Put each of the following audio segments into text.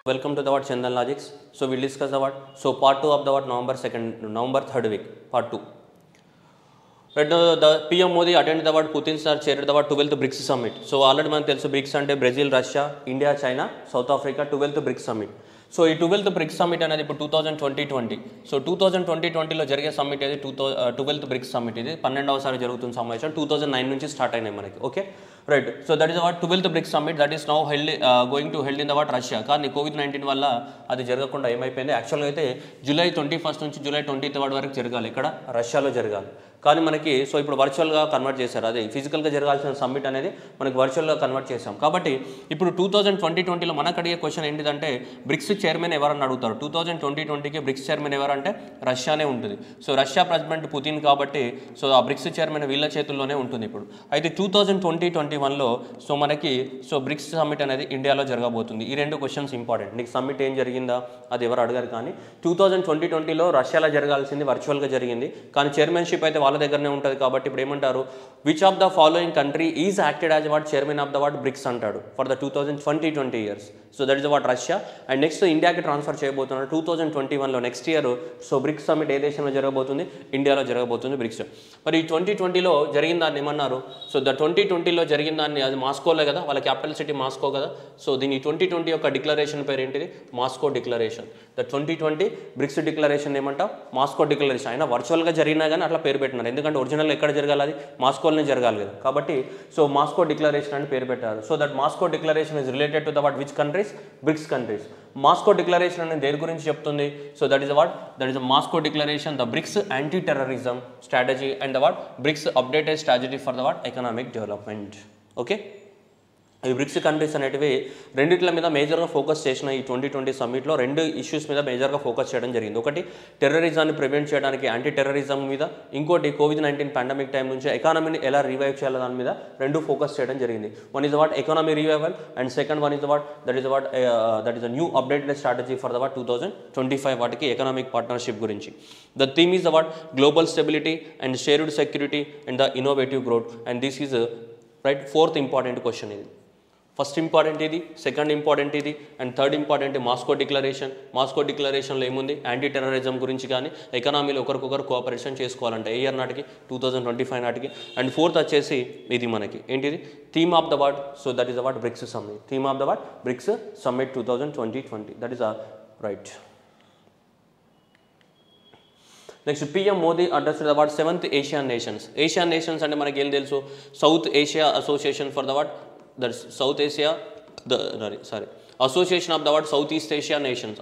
Welcome to the what Chandan Logics. So we'll discuss the what. So part 2 of the what November 3rd week, part 2. Right now the PM Modi attended the what Putin sir chaired the what 12th BRICS summit. So already man tells BRICS ante Brazil, Russia, India, China, South Africa 12th BRICS summit. So ఈ 12th bricks summit అనేది ఇప్పుడు 2020 so 2020లో జరిగే summit ఏది 12th bricks summit ఇది 12వసారి జరుగుతున్న సమావేశం 2009 నుంచి start అయినాయి మనకి okay right so that is what 12th bricks summit that is now going to held in the what Russia కానీ కోవిడ్-19 వల్ల అది జరగకుండా ఏమైపోయింది యాక్చువల్గా అయితే జూలై 21 నుంచి జూలై 23 వరకు జరగాలి ఇక్కడ రష్యాలో జరగాలి కానీ మనకి సో ఇప్పుడు వర్చువల్గా కన్వర్ట్ చేశారు అదే ఫిజికల్గా జరగాల్సిన సమ్మిట్ అనేది మనకి వర్చువల్గా కన్వర్ట్ చేసాం కాబట్టి ఇప్పుడు 2020లో మనకు అడిగే క్వశ్చన్ ఏంటిదంటే బ్రిక్స్ చైర్మన్ ఎవరని అడుగుతారు 2020కి బ్రిక్స్ చైర్మన్ ఎవరంటే రష్యానే ఉంటుంది సో రష్యా ప్రెసిడెంట్ పుతిన్ కాబట్టి సో ఆ బ్రిక్స్ చైర్మన్ వీళ్ళ చేతుల్లోనే ఉంటుంది ఇప్పుడు అయితే 2021లో సో మనకి సో బ్రిక్స్ సమ్మిట్ అనేది ఇండియాలో జరగబోతుంది ఈ రెండు క్వశ్చన్స్ ఇంపార్టెంట్ నీకు సమ్మిట్ ఏం జరిగిందా అది ఎవరు అడగారు కానీ 2020లో రష్యాలో జరగాల్సింది వర్చువల్గా జరిగింది కానీ చైర్మన్షిప్ అయితే వాళ్ళ దగ్గరనే ఉంటుంది కాబట్టి ఇప్పుడు ఏమంటారు which of the following country is acted as what chairman of the what BRICS అంటాడు for the 2020 years so that is what Russia and next ఇండియాకి ట్రాన్స్ఫర్ చేయబోతున్నారు 2021లో next year so BRICS summit ఏ దేశంలో జరగబోతుంది ఇండియాలో జరగబోతుంది బ్రిక్స్ మరి ఈ 2020లో జరిగిన దాన్ని ఏమన్నారు సో ద 2020లో జరిగిన దాన్ని అది మాస్కోలే కదా వాళ్ళ క్యాపిటల్ సిటీ మాస్కో కదా సో దీని 2020 యొక్క డిక్లరేషన్ పేరు ఏంటిది Moscow declaration the 2020 BRICS declaration ఏమంటాం మాస్కో డిక్లరేషన్ అయినా వర్చువల్గా జరిగినా కానీ అట్లా పేరు పెట్టినారు ఎందుకంటే ఒరిజినల్ ఎక్కడ జరగాలి అది మాస్కోలోనే జరగాలి కదా కాబట్టి సో మాస్కో డిక్లరేషన్ అని పేరు పెట్టారు so that Moscow declaration is related to the what which countries BRICS countries Moscow declaration అనేది దేని గురించి చెప్తుంది so that is what that is Moscow declaration the BRICS anti terrorism strategy and the what BRICS updated strategy for the what economic development okay ఈ BRICS countries అనేటివి రెండిట్ల మీద మేజర్గా focus చేసిన ఈ 2020 సమ్మిట్లో రెండు ఇష్యూస్ మీద మేజర్గా ఫోకస్ చేయడం జరిగింది ఒకటి టెర్రరిజాన్ని ప్రివెంట్ చేయడానికి యాంటీ టెర్రరిజం మీద ఇంకోటి కోవిడ్-19 పాండమిక్ టైం నుంచి ఎకానమీని ఎలా రివైవ్ చేయాలి దాని మీద రెండు ఫోకస్ చేయడం జరిగింది one is what economy revival and second one is what that is new updated strategy for the what 2025 వాటికి ఎకనామిక్ పార్ట్నర్షిప్ గురించి the theme is the what global stability and shared security and the innovative growth and this is right fourth important question ఇది first important ఇది second important ఇది and third important Moscow డిక్లరేషన్లో ఏముంది anti terrorism గురించి కానీ ఎకనామీలో ఒకరికొకరు cooperation చేసుకోవాలంటే ఏ year నాటికి 2025 నాటికి అండ్ ఫోర్త్ వచ్చేసి ఇది మనకి ఏంటిది theme of the what so that is the what BRICS summit theme of the what BRICS summit 2020 that is right next PM Modi address the what 7th Asian nations అంటే మనకి ఏం తెలుసు south Asia association for the what that's south Asia association of the what south east Asia nations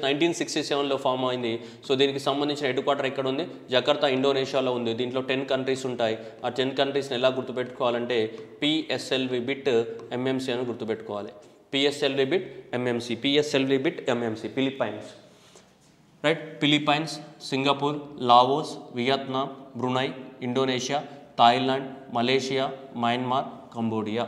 1967లో form అయింది సో దీనికి సంబంధించిన head quarter ఎక్కడ ఉంది జకర్తా ఇండోనేషియాలో ఉంది దీంట్లో 10 కంట్రీస్ ఉంటాయి ఆ 10 కంట్రీస్ని ఎలా గుర్తుపెట్టుకోవాలంటే పిఎస్ఎల్వి బిట్ ఎంఎంసీ అని గుర్తుపెట్టుకోవాలి PSLV bit MMC Philippines right Philippines Singapore Laos Vietnam Brunei Indonesia Thailand Malaysia Myanmar Cambodia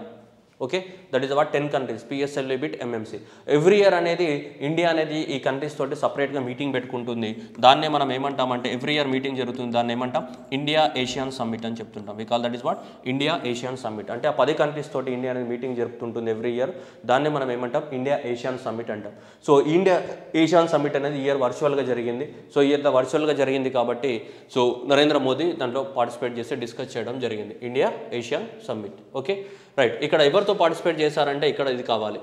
okay that is what 10 countries PSLV bit MMC every year అనేది ఇండియా అనేది ఈ కంట్రీస్ తోటి సపరేట్గా మీటింగ్ పెట్టుకుంటుంది దాన్నే మనం ఏమంటామంటే ఎవ్రీ ఇయర్ మీటింగ్ జరుగుతుంది దాన్ని ఏమంటాం ఇండియా ఏషియన్ సమ్మిట్ అని చెప్తుంటాం we call that is what India Asian summit అంటే ఆ 10 కంట్రీస్ తోటి ఇండియా అనేది మీటింగ్ జరుపుతుంటుంది ఎవ్రీ ఇయర్ దాన్ని మనం ఏమంటాం ఇండియా ఏషియన్ సమ్మిట్ అంటాం సో ఇండియా ఏషియన్ సమ్మిట్ అనేది ఇయర్ వర్చువల్గా జరిగింది సో ఇయర్ వర్చువల్గా జరిగింది కాబట్టి సో నరేంద్ర మోదీ దాంట్లో పార్టిసిపేట్ చేసి డిస్కస్ చేయడం జరిగింది India Asian summit okay right ఇక్కడ ఎవరితో పార్టిసిపేట్ చేశారంటే ఇక్కడ ఇది కావాలి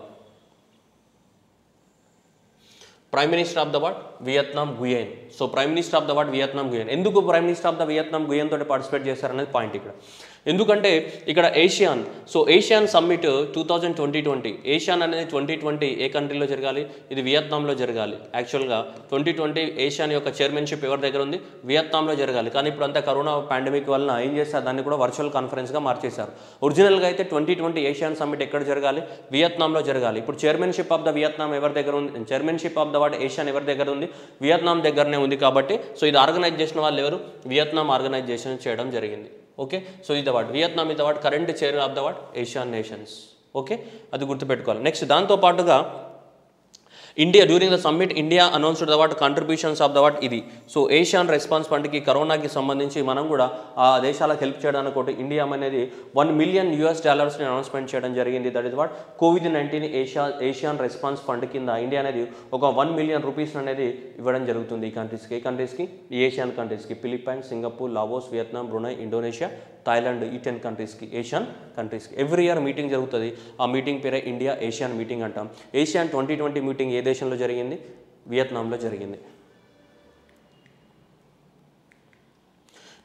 prime minister of the what Vietnam Nguyen so prime minister of the what Vietnam Nguyen ఎందుకు prime minister of the Vietnam Nguyen తోటి పార్టిసిపేట్ చేశారనేది పాయింట్ ఇక్కడ ఎందుకంటే ఇక్కడ ఏషియన్ సమ్మిట్ 2020 ఏషియన్ అనేది 2020 ఏ కంట్రీలో జరగాలి ఇది వియత్నాంలో జరగాలి యాక్చువల్గా 2020 ఏషియన్ యొక్క చైర్మన్షిప్ ఎవరి దగ్గర ఉంది వియత్నాంలో జరగాలి కానీ ఇప్పుడు అంతా కరోనా పాండమిక్ వలన ఏం చేస్తారు దాన్ని కూడా వర్చువల్ కాన్ఫరెన్స్గా మార్చేశారు ఒరిజినల్గా అయితే 2020 ఏషియన్ సమ్మిట్ ఎక్కడ జరగాలి వియత్నాంలో జరగాలి ఇప్పుడు చైర్మన్షిప్ ఆఫ్ ద వియత్నాం ఎవరి దగ్గర ఉంది chairmanship of the what Asian ఎవరి దగ్గర ఉంది వియత్నాం దగ్గరనే ఉంది కాబట్టి సో ఇది ఆర్గనైజ్ చేసిన వాళ్ళు ఎవరు వియత్నాం ఆర్గనైజేషన్ చేయడం జరిగింది ఓకే సో ఇది వాట్ వియత్నాం ఇది what current chair of the what Asian nations okay అది గుర్తుపెట్టుకోవాలి నెక్స్ట్ దాంతోపాటుగా India during the summit India announced the what contributions of the what ఇది. సో ఏషియన్ రెస్పాన్స్ ఫండ్కి కరోనాకి సంబంధించి మనం కూడా ఆ దేశాలకు హెల్ప్ చేయడానికి ఒకటి ఇండియా అనేది $1 మిలియన్ అనౌన్స్మెంట్ చేయడం జరిగింది. That is what COVID-19 Asian response fund కింద ఇండియా అనేది ఒక $1 మిలియన్ అనేది ఇవ్వడం జరుగుతుంది ఈ కంట్రీస్కి. ఏ కంట్రీస్కి? ఈ ఏషియన్ కంట్రీస్కి. Philippines, Singapore, Laos, Vietnam, Brunei, Indonesia, Thailand, ఈ 10 కంట్రీస్కి, ఏషియన్ కంట్రీస్కి. ఎవ్రీ ఇయర్ మీటింగ్ జరుగుతుంది. ఆ మీటింగ్ పేరే ఇండియా ఏషియన్ మీటింగ్ అంటాం. ఏషియన్ 2020 మీటింగ్ ఏ దేశంలో జరిగింది? వియత్నాంలో జరిగింది.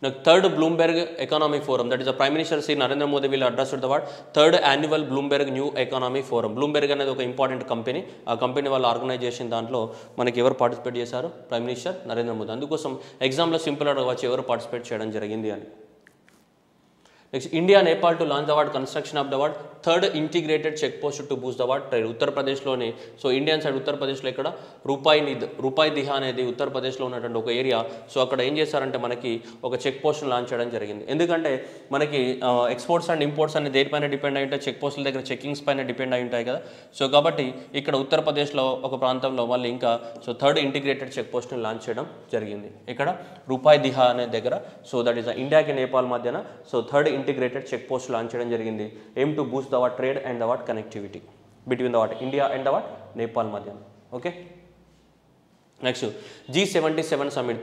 Now, third Bloomberg Economic Forum, that is the Prime Minister Sri Narendra Modi will address the word third annual Bloomberg New Economic Forum. Bloomberg అనేది ఒక important company. ఆ company వాళ్ళ organisation దాంట్లో మనకి ఎవరు పార్టిసిపేట్ చేశారు? Prime minister Narendra Modi. అందుకోసం ఎగ్జామ్లో సింపుల్ అడగవచ్చు ఎవరు పార్టిసిపేట్ చేయడం జరిగింది అని. Next India Nepal to launch the what construction of the what third integrated check post to boost the what trade. ఉత్తరప్రదేశ్లోని, సో ఇండియన్ సైడ్ ఉత్తరప్రదేశ్లో ఇక్కడ రూపాయి దిహా అనేది ఉత్తరప్రదేశ్లో ఉన్నటువంటి ఒక ఏరియా. సో అక్కడ ఏం చేశారంటే మనకి ఒక చెక్ పోస్ట్ను లాంచ్ చేయడం జరిగింది. ఎందుకంటే మనకి ఎక్స్పోర్ట్స్ అండ్ ఇంపోర్ట్స్ అనేది దేనిపైన డిపెండ్ అయి ఉంటాయి? చెక్ పోస్టుల దగ్గర చెక్కింగ్స్ పైన డిపెండ్ అయి ఉంటాయి కదా. సో కాబట్టి ఇక్కడ ఉత్తరప్రదేశ్లో ఒక ప్రాంతంలో మళ్ళీ ఇంకా సో థర్డ్ ఇంటిగ్రేటెడ్ చెక్ పోస్ట్ని లాంచ్ చేయడం జరిగింది. ఇక్కడ రూపాయి దిహా అనే దగ్గర. సో దట్ ఈస్ ఇండియాకి నేపాల్ మధ్యన so third integrated check post launch చేయడం జరిగింది. Aim to boost the what trade and the what connectivity between the what India and the what Nepal మధ్య. Okay, next G77 summit.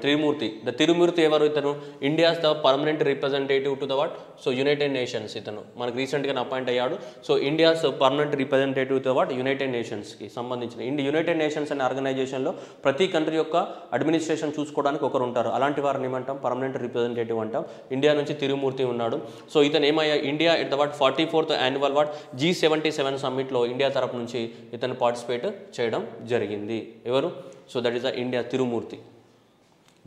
Tirumurti ఎవరు? ఇతను India's the permanent representative to the what so united nations. ఇతను మనకు రీసెంట్గా appoint అయ్యాడు. So India's permanent representative to what యునైటెడ్ నేషన్స్కి సంబంధించిన యునైటెడ్ నేషన్స్ అనే ఆర్గనైజేషన్లో ప్రతి కంట్రీ యొక్క అడ్మినిస్ట్రేషన్ చూసుకోవడానికి ఒకరు ఉంటారు. అలాంటి వారిని ఏమంటాం? పర్మనెంట్ రిప్రజెంటేటివ్ అంటాం. ఇండియా నుంచి తిరుమూర్తి ఉన్నాడు. సో ఇతను ఏమయ్యా India at the what 44th annual what G77 సమ్మిట్లో ఇండియా తరపు నుంచి ఇతను పార్టిసిపేట్ చేయడం జరిగింది. ఎవరు? So that is the India Tirumurti.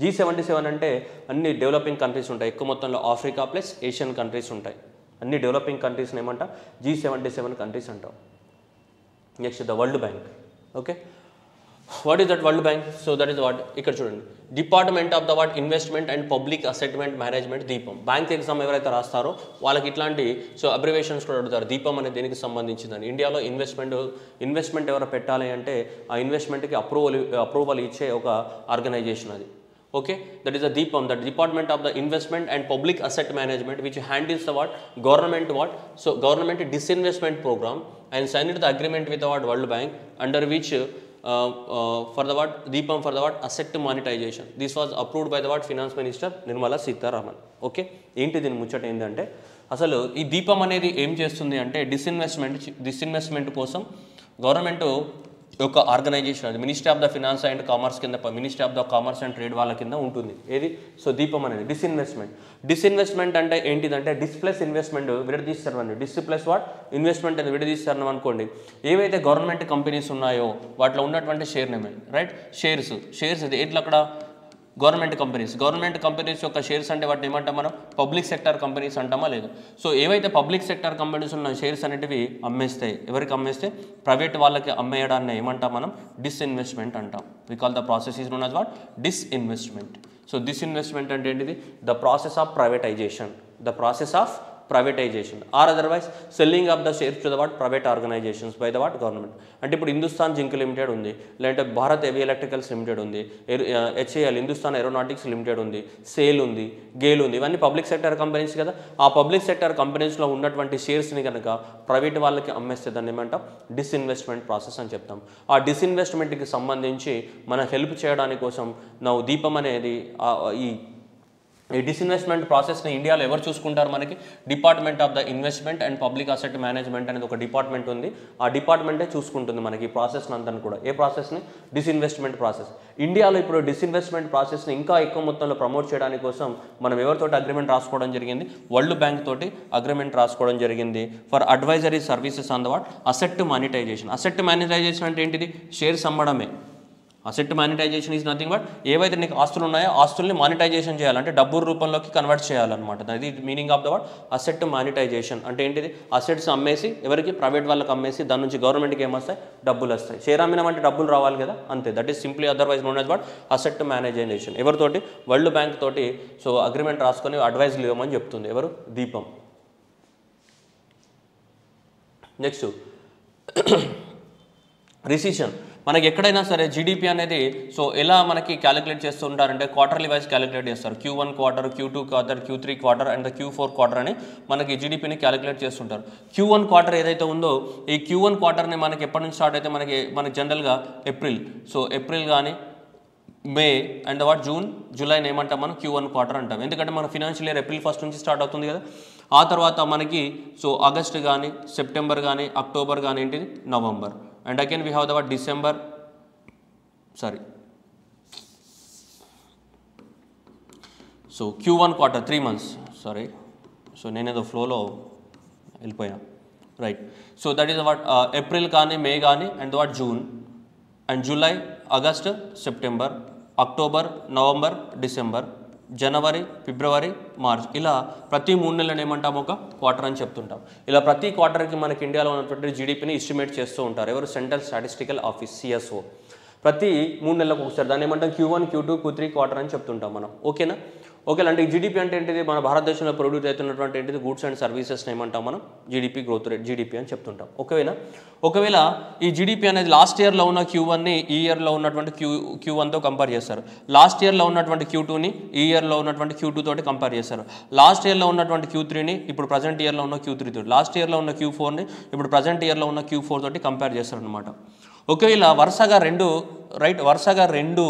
G77 అంటే అన్ని డెవలపింగ్ కంట్రీస్ ఉంటాయి. ఎక్కువ మొత్తంలో ఆఫ్రికా ప్లస్ ఏషియన్ కంట్రీస్ ఉంటాయి. అన్ని డెవలపింగ్ కంట్రీస్ని ఏమంటా? G77 కంట్రీస్ అంటాం. Next the world bank. Okay, what is that world bank? So that is what ఇక్కడ చూడండి, department of the what investment and public asset management DIPAM. Bank exam ఎవరైతే రాస్తారో వాళ్ళకి ఇట్లాంటి సో అబ్రివేషన్స్ కూడా అడుగుతారు. దీపం అనేది దేనికి సంబంధించిందని. ఇండియాలో ఇన్వెస్ట్మెంట్ ఎవరు పెట్టాలి అంటే ఆ ఇన్వెస్ట్మెంట్కి అప్రూవల్ ఇచ్చే ఒక ఆర్గనైజేషన్ అది. Okay, that is the DIPAM, that department of the investment and public asset management which handles the what government disinvestment programme and signed the agreement with the what world bank under which for the what Deepam for the what asset monetization. This was approved by the what Finance Minister Nirmala Sitharaman. Okay, ఏంటి దీని ముచ్చట ఏంటంటే అసలు ఈ దీపం అనేది ఏం చేస్తుంది అంటే డిస్ఇన్వెస్ట్మెంట్ కోసం గవర్నమెంట్ ఒక ఆర్గనైజేషన్, అది ministry of the finance and commerce కింద, ministry of the commerce and trade వాళ్ళ కింద ఉంటుంది. ఏది? సో దీపం అనేది డిస్ఇన్వెస్ట్మెంట్ అంటే ఏంటిదంటే డిస్ప్లస్ ఇన్వెస్ట్మెంట్ విడదీస్తారని. డిస్ప్లస్ వాట్ ఇన్వెస్ట్మెంట్ అని విడదీస్తారని అనుకోండి. ఏవైతే గవర్నమెంట్ కంపెనీస్ ఉన్నాయో వాటిలో ఉన్నటువంటి షేర్ నేమ్ రైట్ షేర్స్ ఇది ఎట్లా అక్కడ గవర్నమెంట్ కంపెనీస్ యొక్క షేర్స్ అంటే వాటిని ఏమంటాం మనం? పబ్లిక్ సెక్టర్ కంపెనీస్ అంటామా లేదు? సో ఏవైతే పబ్లిక్ సెక్టర్ కంపెనీస్ ఉన్న షేర్స్ అనేటివి అమ్మేస్తాయి. ఎవరికి అమ్మేస్తే? ప్రైవేట్ వాళ్ళకి అమ్మేయడాన్ని ఏమంటాం మనం? డిస్ఇన్వెస్ట్మెంట్ అంటాం. We call the process is known as what? Disinvestment. So disinvestment అంటే ఏంటిది? The process of privatisation or otherwise selling of the shares to the what private organizations by the what government. అంటే ఇప్పుడు Hindustan zinc limited ఉంది, లేదంటే Bharat heavy electricals limited ఉంది, HAL Hindustan aeronautics limited ఉంది, sale ఉంది, Gayle ఉంది. ఇవన్నీ పబ్లిక్ సెక్టర్ కంపెనీస్ కదా. ఆ పబ్లిక్ సెక్టర్ కంపెనీస్లో ఉన్నటువంటి షేర్స్ని కనుక ప్రైవేట్ వాళ్ళకి అమ్మేస్తే దాన్ని ఏమంటాం? డిస్ఇన్వెస్ట్మెంట్ ప్రాసెస్ అని చెప్తాం. ఆ డిస్ఇన్వెస్ట్మెంట్కి సంబంధించి మన హెల్ప్ చేయడానికి కోసం దీపం అనేది ఈ డిస్ఇన్వెస్ట్మెంట్ ప్రాసెస్ని ఇండియాలో ఎవరు చూసుకుంటారు? మనకి department of the investment and public asset management అనేది ఒక డిపార్ట్మెంట్ ఉంది. ఆ డిపార్ట్మెంటే చూసుకుంటుంది మనకి ఈ ప్రాసెస్ని అంతా కూడా. ఏ ప్రాసెస్ని? Disinvestment process. ఇండియాలో ఇప్పుడు డిస్ఇన్వెస్ట్మెంట్ ప్రాసెస్ని ఇంకా ఎక్కువ మొత్తంలో ప్రమోట్ చేయడానికి కోసం మనం ఎవరితోటి అగ్రిమెంట్ రాసుకోవడం జరిగింది? వరల్డ్ బ్యాంక్ తోటి అగ్రిమెంట్ రాసుకోవడం జరిగింది for advisory services on the what asset monetization. అసెట్ మానిటైజేషన్ అంటే ఏంటిది? షేర్స్ అమ్మడమే. Asset monetization is nothing but ఏవైతే నీకు ఆస్తులు ఉన్నాయో ఆస్తుల్ని మానిటైజేషన్ చేయాలంటే డబ్బు రూపంలోకి కన్వర్ట్ చేయాలన్నమాట. అది meaning of the word asset monetisation. అంటే ఏంటిది? అసెట్స్ అమ్మేసి ఎవరికి? ప్రైవేట్ వాళ్ళకి అమ్మేసి దాని నుంచి గవర్నమెంట్కి ఏమొస్తాయి? డబ్బులు వస్తాయి. షేర్ అమ్మినామంటే డబ్బులు రావాలి కదా, అంతే. That is simply otherwise known as what asset monetization. ఎవరితోటి? వరల్డ్ బ్యాంక్ తోటి సో అగ్రిమెంట్ రాసుకొని అడ్వైజ్లు ఇవ్వమని చెప్తుంది. ఎవరు? దీపం. Next recession. మనకి ఎక్కడైనా సరే జీడిపి అనేది సో ఎలా మనకి క్యాలిక్యులేట్ చేస్తూ ఉంటారంటే క్వార్టర్లీ వైజ్ క్యాలిక్యులేట్ చేస్తారు. Q1 quarter, Q2 quarter, Q3 quarter and Q4 quarter అని మనకి జీడిపిని క్యాలిక్యులేట్ చేస్తుంటారు. Q1 క్వార్టర్ ఏదైతే ఉందో ఈ Q1 క్వార్టర్ని మనకి ఎప్పటి నుంచి స్టార్ట్ అయితే మనకి జనరల్గా ఏప్రిల్, సో ఏప్రిల్ కానీ మే అండ్ వాట్ జూన్ జూలైని ఏమంటాం మనం Q1 క్వార్టర్ అంటాం. ఎందుకంటే మన ఫినాన్షియల్ ఇయర్ ఏప్రిల్ 1 నుంచి స్టార్ట్ అవుతుంది కదా. ఆ తర్వాత మనకి సో ఆగస్ట్ కానీ సెప్టెంబర్ కానీ అక్టోబర్ కానీ ఏంటిది November and again we have the what December so Q1 quarter 3 months so నేనేదో ఫ్లోలో వెళ్ళిపోయా right. So that is what April కానీ మే కానీ and what June and July August September October November December January February March ఇలా ప్రతి 3 నెలలను ఏమంటాము ఒక క్వార్టర్ అని చెప్తుంటాం. ఇలా ప్రతి క్వార్టర్కి మనకి ఇండియాలో ఉన్నటువంటి జీడిపిని ఎస్టిమేట్ చేస్తూ ఉంటారు ఎవరు సెంట్రల్ స్టాటిస్టికల్ ఆఫీస్ CSO. ప్రతి 3 నెలలకు ఒకసారి దాన్ని ఏమంటాం Q1 Q2 Q3 క్వార్టర్ అని చెప్తుంటాం మనం. ఓకేనా అంటే ఈ జీడిపి అంటే ఏంటిది మన భారతదేశంలో ప్రొడ్యూస్ అవుతున్నటువంటి ఏంటిది గూడ్స్ అండ్ సర్వీసెస్ని ఏమంటాం మనం జీడిపి గ్రోత్ రేట్ జీడిపి అని చెప్తుంటాం. ఒకవేళ ఈ జీడిపి అనేది లాస్ట్ ఇయర్లో ఉన్న Q1ని ఈ ఇయర్లో ఉన్నటువంటి Q1తో కంపేర్ చేస్తారు. లాస్ట్ ఇయర్లో ఉన్నటువంటి Q2ని ఈ ఇయర్లో ఉన్నటువంటి Q2 తోటి కంపేర్ చేస్తారు. లాస్ట్ ఇయర్లో ఉన్నటువంటి Q3ని ఇప్పుడు ప్రజెంట్ ఇయర్లో ఉన్న Q3 తోటి, లాస్ట్ ఇయర్లో ఉన్న Q4ని ఇప్పుడు ప్రజెంట్ ఇయర్లో ఉన్న Q4 తోటి కంపేర్ చేస్తారు అనమాట. ఒకవేళ వరుసగా రెండు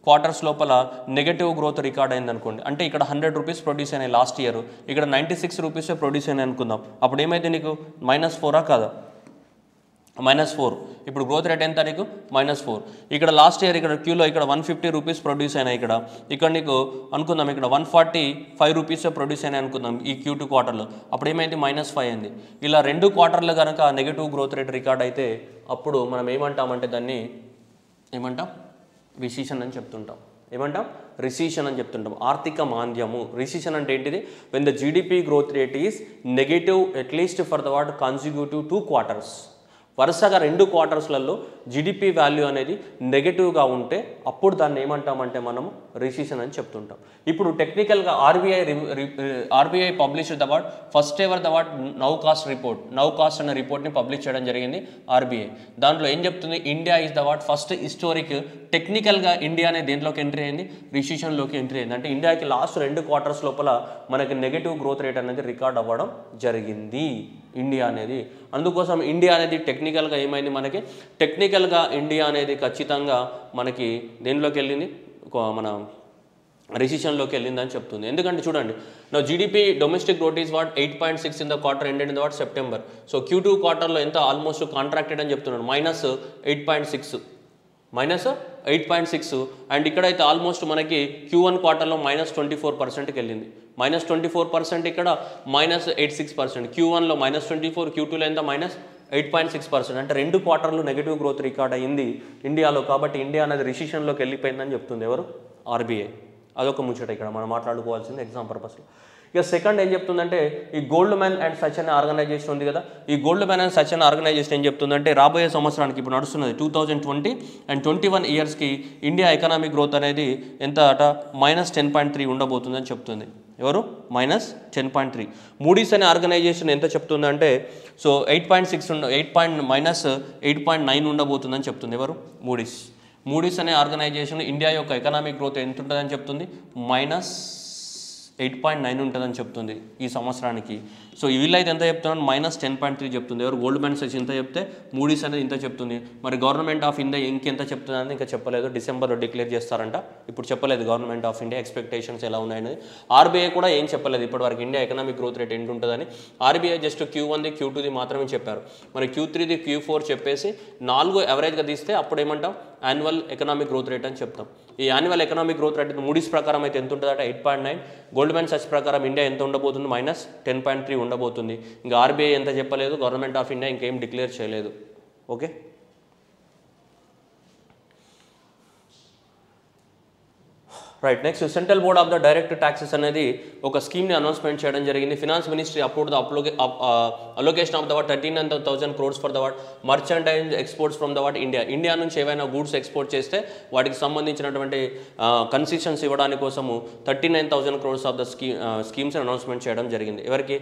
క్వార్టర్స్ లోపల నెగటివ్ గ్రోత్ రికార్డ్ అయింది అనుకోండి, అంటే ఇక్కడ 100 రూపీస్ ప్రొడ్యూస్ అయినాయి లాస్ట్ ఇయర్, ఇక్కడ 96 రూపీసే ప్రొడ్యూస్ అయినాయి అనుకుందాం. అప్పుడు ఏమైతే నీకు -4 కాదా -4. ఇప్పుడు గ్రోత్ రేట్ ఎంత నీకు -4. ఇక్కడ లాస్ట్ ఇయర్ ఇక్కడ క్యూలో ఇక్కడ 150 రూపీస్ ప్రొడ్యూస్ అయినాయి, ఇక్కడ నీకు అనుకుందాం ఇక్కడ 145 రూపీసే ప్రొడ్యూస్ అయినాయి అనుకుందాం ఈ Q2 క్వార్టర్లో. అప్పుడు ఏమైంది -5 అయింది. ఇలా 2 క్వార్టర్లు కనుక నెగటివ్ గ్రోత్ రేట్ రికార్డ్ అయితే అప్పుడు మనం ఏమంటామంటే దాన్ని ఏమంటాం రిసీషన్ అని చెప్తుంటాం. రిసీషన్ అని చెప్తుంటాం. ఆర్థిక మాంద్యము. రిసీషన్ అంటే ఏంటిది? When the GDP growth rate is negative at least for the what consecutive 2 quarters. వరుసగా 2 క్వార్టర్స్లలో జీడిపి వాల్యూ అనేది నెగటివ్గా ఉంటే అప్పుడు దాన్ని ఏమంటామంటే మనము రిసీషన్ అని చెప్తుంటాం. ఇప్పుడు టెక్నికల్గా RBI publish the what first ever the what now cost అనే రిపోర్ట్ని పబ్లిష్ చేయడం జరిగింది ఆర్బీఐ. దాంట్లో ఏం చెప్తుంది? India is the what first historic. టెక్నికల్గా ఇండియా అనేది దేంట్లోకి ఎంట్రీ అయింది? రిసీషన్లోకి ఎంట్రీ అయింది. అంటే ఇండియాకి లాస్ట్ 2 క్వార్టర్స్ లోపల మనకి నెగటివ్ గ్రోత్ రేట్ అనేది రికార్డ్ అవ్వడం జరిగింది ఇండియా అనేది. అందుకోసం ఇండియా అనేది టెక్నికల్గా ఏమైంది? మనకి టెక్నికల్గా ఇండియా అనేది ఖచ్చితంగా మనకి దేనిలోకి వెళ్ళింది? మన రిసీషన్లోకి వెళ్ళిందని చెప్తుంది. ఎందుకంటే చూడండి, నా GDP domestic growth is what 8.6 in the quarter ended in the what September. So Q2 క్వార్టర్లో ఎంత? ఆల్మోస్ట్ కాంట్రాక్టెడ్ అని చెప్తున్నాడు, -8.6 అండ్ ఇక్కడైతే ఆల్మోస్ట్ మనకి Q1 క్వార్టర్లో -24%కి వెళ్ళింది. -24% ఇక్కడ -86%. Q1లో -24, Q2లో ఎంత? -8.6%. అంటే 2 క్వార్టర్లు నెగిటివ్ గ్రోత్ రికార్డ్ అయ్యింది ఇండియాలో. కాబట్టి ఇండియా అనేది రిసీషన్లోకి వెళ్ళిపోయిందని చెప్తుంది ఎవరు? ఆర్బీఐ. అదొక ముచ్చట ఇక్కడ మనం మాట్లాడుకోవాల్సింది ఎగ్జామ్ పర్పస్లో. ఇక సెకండ్ ఏం చెప్తుందంటే ఈ గోల్డ్మ్యాన్ అండ్ సచ్ అనే ఆర్గనైజేషన్ ఉంది కదా, ఈ గోల్డ్మ్యాన్ అండ్ సచ్ అనే ఆర్గనైజేషన్ ఏం చెప్తుందంటే రాబోయే సంవత్సరానికి ఇప్పుడు నడుస్తున్నది 2020 అండ్ 21 ఇయర్స్కి ఇండియా ఎకనామిక్ గ్రోత్ అనేది ఎంత అట? -10.3 ఉండబోతుందని చెప్తుంది. ఎవరు? -10.3. మూడీస్ అనే ఆర్గనైజేషన్ ఎంత చెప్తుందంటే సో 8.9 ఉండబోతుందని చెప్తుంది. ఎవరు? మూడీస్ అనే ఆర్గనైజేషన్ ఇండియా యొక్క ఎకనామిక్ గ్రోత్ ఎంత ఉంటుందని చెప్తుంది? -8.9 ఉంటుందని చెప్తుంది ఈ సంవత్సరానికి. సో వీళ్ళైతే ఎంత చెప్తున్నారు? -10.3 చెప్తుంది. ఎవరు? గోల్డ్మ్యాన్ సచ్ ఇంత చెప్తే మూడీస్ అనేది ఇంత చెప్తుంది. మరి గవర్నమెంట్ ఆఫ్ ఇండియా ఇంకెంత చెప్తుందని ఇంకా చెప్పలేదు. డిసెంబర్లో డిక్లేర్ చేస్తారంట. ఇప్పుడు చెప్పలేదు గవర్నమెంట్ ఆఫ్ ఇండియా ఎక్స్పెక్టేషన్స్ ఎలా ఉన్నాయనేది. ఆర్బీఐ కూడా ఏం చెప్పలేదు ఇప్పటివరకు ఇండియా ఎకనామిక్ గ్రోత్ రేట్ ఎంత ఉంటుందని. ఆర్బీఐ జస్ట్ Q1ది Q2ది మాత్రమే చెప్పారు. మరి Q3ది Q4 చెప్పేసి 4 యావరేజ్గా తీస్తే అప్పుడు ఏమంటాం? యాన్యువల్ ఎకనామిక్ గ్రోత్ రేట్ అని చెప్తాం. ఈ annual economic growth rate Moody's ప్రకారం అయితే ఎంత ఉంటుందట? 8.9. గోల్డ్మ్యాన్ సచ్ ప్రకారం ఇండియా ఎంత ఉండబోతుంది? -10.3 ఉండబోతుంది. ఇంకా ఆర్బీఐ ఎంత చెప్పలేదు, గవర్నమెంట్ ఆఫ్ ఇండియా ఇంకేం డిక్లేర్ చేయలేదు. Okay, right. Next central board of the direct taxes అనేది ఒక స్కీమ్ని అనౌన్స్మెంట్ చేయడం జరిగింది. Finance ministry approved the allocation of the 39,000 crores for the merchandise exports from the India నుంచి ఏవైనా గూడ్స్ ఎక్స్పోర్ట్ చేస్తే వాటికి సంబంధించినటువంటి కన్సెషన్స్ ఇవ్వడానికి కోసము 39,000 crores of the schemes announcement చేయడం జరిగింది. ఎవరికి?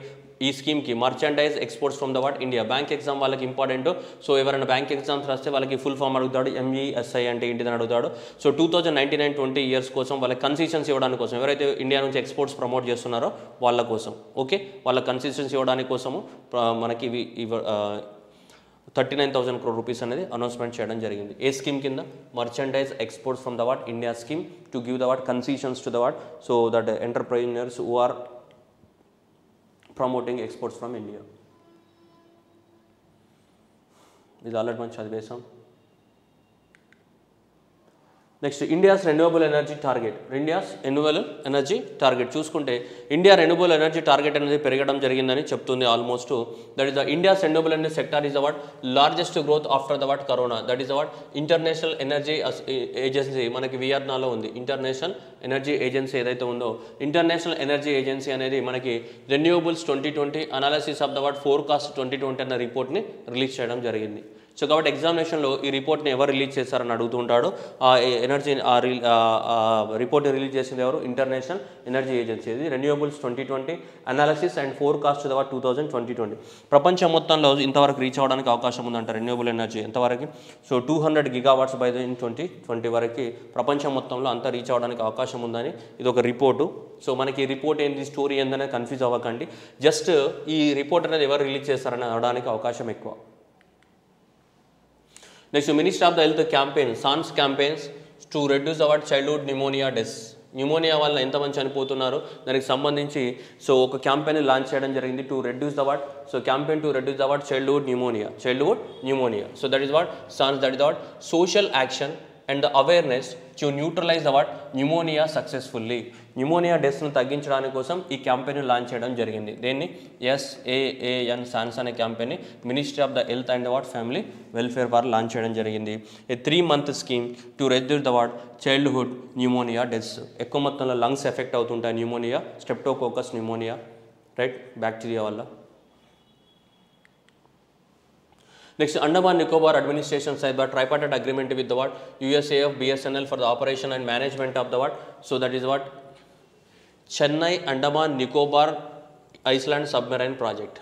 ఈ స్కీమ్కి merchandise exports from the India. Bank exam వాళ్ళకి ఇంపార్టెంట్. సో ఎవరైనా బ్యాంక్ ఎగ్జామ్స్ రాస్తే వాళ్ళకి ఫుల్ ఫామ్ అడుగుతాడు, MESI అంటే ఏంటిదని అడుగుతాడు. సో 2019-20 ఇయర్స్ కోసం వాళ్ళకి కన్సెషన్స్ ఇవ్వడానికి కోసం, ఎవరైతే ఇండియా నుంచి ఎక్స్పోర్ట్స్ ప్రమోట్ చేస్తున్నారో వాళ్ళ కోసం, ఓకే, వాళ్ళ కన్సెషన్స్ ఇవ్వడానికి కోసము మనకి 39,000 crore rupees అనేది అనౌన్స్మెంట్ చేయడం జరిగింది. ఏ స్కీమ్ కింద? Merchandise exports from the India scheme to give the concessions to the so that entrepreneurs who are promoting exports from India. ఇది ఆల్రెడీ మనం చదివేసాం. Next India's renewable energy target. India's renewable energy target చూసుకుంటే India renewable energy target అనేది పెరగడం జరిగిందని చెప్తుంది almost. That is the India's renewable energy sector is the largest growth after the corona. That is the international energy agency మనకి వియత్నాంలో ఉంది. International energy agency ఏదైతే ఉందో, international energy agency అనేది మనకి renewables 2020 analysis of the forecast 2020 అన్న రిపోర్ట్ని release చేయడం జరిగింది. సో కాబట్టి ఎగ్జామినేషన్లో ఈ రిపోర్ట్ని ఎవరు రిలీజ్ చేశారని అడుగుతుంటాడు. ఆ ఎనర్జీ రిపోర్ట్ని రిలీజ్ చేసింది ఎవరు? International energy agency. ఇది రెన్యూవబుల్స్ 2020 అనాలిసిస్ అండ్ ఫోర్కాస్ట్ 2020. ప్రపంచం మొత్తంలో ఇంతవరకు రీచ్ అవ్వడానికి అవకాశం ఉందంట రెన్యూవబుల్ ఎనర్జీ. ఎంతవరకు? సో 200 GW బై 2020 వరకు ప్రపంచం మొత్తంలో అంతా రీచ్ అవ్వడానికి అవకాశం ఉందని ఇది ఒక రిపోర్టు. సో మనకి ఈ రిపోర్ట్ ఏంటి, స్టోరీ ఏందనేది కన్ఫ్యూజ్ అవ్వకండి. జస్ట్ ఈ రిపోర్ట్ అనేది ఎవరు రిలీజ్ చేస్తారని అనడానికి అవకాశం ఎక్కువ. Next ministry of the health campaign, sands campaigns to reduce our childhood pneumonia deaths. Pneumonia వల్ల ఎంతమంది చనిపోతున్నారు దానికి సంబంధించి సో ఒక క్యాంపెయిన్ లాంచ్ చేయడం జరిగింది. To reduce the so campaign to reduce the childhood pneumonia. So that is SAANS, that is social action and the awareness to neutralise the pneumonia successfully. Pneumonia డెత్స్ను తగ్గించడానికి కోసం ఈ క్యాంపెయిన్ లాంచ్ చేయడం జరిగింది. దేన్ని? SAAN సాన్స్ అనే క్యాంపెయిన్ని ministry of the health and family welfare వారు లాంచ్ చేయడం జరిగింది. A 3-month scheme to reduce the childhood pneumonia deaths. ఎక్కువ మొత్తంలో లంగ్స్ ఎఫెక్ట్ అవుతుంటాయి pneumonia, streptococcus pneumonia, right, bacteria వల్ల. Next, Andaman Nicobar administration signed the tripartite agreement with the USAF, BSNL for the operation and management of the So that is Chennai Andaman Nicobar Island submarine project.